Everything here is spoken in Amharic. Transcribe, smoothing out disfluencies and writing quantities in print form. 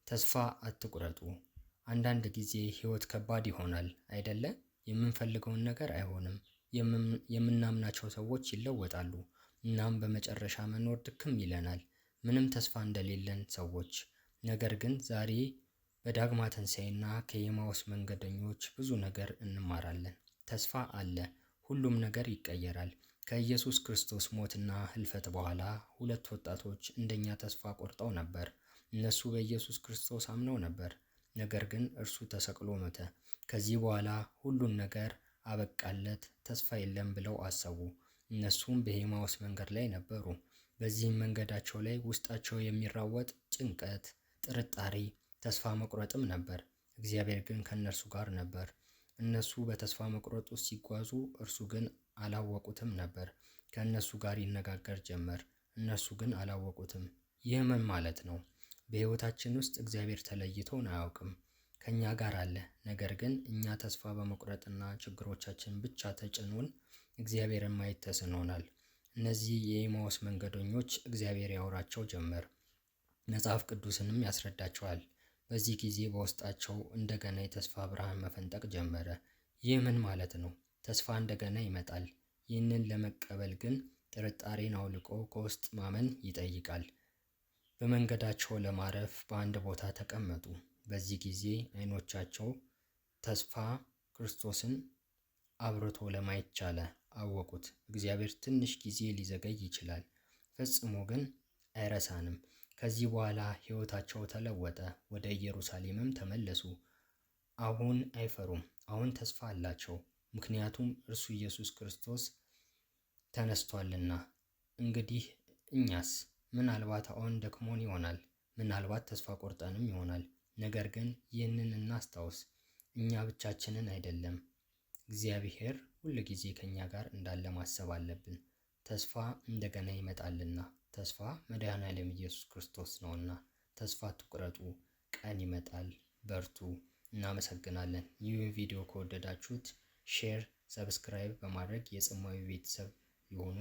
ተስፋ አትቁረጡ። አንዳንድ ጊዜ ህይወት ከባድ ይሆናል አይደለ? የምንፈልገውን ነገር አይሆንም። የምናምናቸው ሰዎች ይለወጣሉ። እናም በመጨረሻ መኖር ድክም ይለናል። ምንም ተስፋ እንደሌለን ሰዎች። ነገር ግን ዛሬ በዳግማ ትንሣኤና ከኤማሁስ መንገደኞች ብዙ ነገር እንማራለን። ተስፋ አለ። ሁሉም ነገር ይቀየራል። ከኢየሱስ ክርስቶስ ሞትና ህልፈት በኋላ ሁለት ወጣቶች እንደኛ ተስፋ ቆርጠው ነበር። እነሱ በኢየሱስ ክርስቶስ አምነው ነበር። ነገር ግን እርሱ ተሰቅሎ ሞተ። ከዚህ በኋላ ሁሉን ነገር አበቃለት፣ ተስፋ የለም ብለው አሰቡ። እነሱም በኤማሁስ መንገድ ላይ ነበሩ። በዚህም መንገዳቸው ላይ ውስጣቸው የሚራወጥ ጭንቀት፣ ጥርጣሬ፣ ተስፋ መቁረጥም ነበር። እግዚአብሔር ግን ከእነርሱ ጋር ነበር። እነሱ በተስፋ መቁረጥ ውስጥ ሲጓዙ፣ እርሱ ግን አላወቁትም ነበር። ከእነሱ ጋር ይነጋገር ጀመር። እነርሱ ግን አላወቁትም። ይህ ምን ማለት ነው? በሕይወታችን ውስጥ እግዚአብሔር ተለይቶን አያውቅም። ከእኛ ጋር አለ። ነገር ግን እኛ ተስፋ በመቁረጥና ችግሮቻችን ብቻ ተጭኖን እግዚአብሔርን ማየት ተስኖናል። እነዚህ የኤማሁስ መንገደኞች እግዚአብሔር ያወራቸው ጀመር። መጽሐፍ ቅዱስንም ያስረዳቸዋል። በዚህ ጊዜ በውስጣቸው እንደገና የተስፋ ብርሃን መፈንጠቅ ጀመረ። ይህ ምን ማለት ነው? ተስፋ እንደገና ይመጣል። ይህንን ለመቀበል ግን ጥርጣሬን አውልቆ ከውስጥ ማመን ይጠይቃል። በመንገዳቸው ለማረፍ በአንድ ቦታ ተቀመጡ። በዚህ ጊዜ ዓይኖቻቸው ተስፋ ክርስቶስን አብርቶ ለማየት ቻለ። አወቁት። እግዚአብሔር ትንሽ ጊዜ ሊዘገይ ይችላል፣ ፈጽሞ ግን አይረሳንም። ከዚህ በኋላ ሕይወታቸው ተለወጠ። ወደ ኢየሩሳሌምም ተመለሱ። አሁን አይፈሩም። አሁን ተስፋ አላቸው። ምክንያቱም እርሱ ኢየሱስ ክርስቶስ ተነስቷልና። እንግዲህ እኛስ? ምናልባት አሁን ደክሞን ይሆናል። ምናልባት ተስፋ ቆርጠንም ይሆናል። ነገር ግን ይህንን እናስታውስ፣ እኛ ብቻችንን አይደለም። እግዚአብሔር ሁል ጊዜ ከእኛ ጋር እንዳለ ማሰብ አለብን። ተስፋ እንደገና ይመጣልና። ተስፋ መድኃኔዓለም ኢየሱስ ክርስቶስ ነውና። ተስፋ አትቁረጡ። ቀን ይመጣል። በርቱ። እናመሰግናለን። ይህ ቪዲዮ ከወደዳችሁት ሼር፣ ሰብስክራይብ በማድረግ የጽማዊ ቤተሰብ ይሁኑ።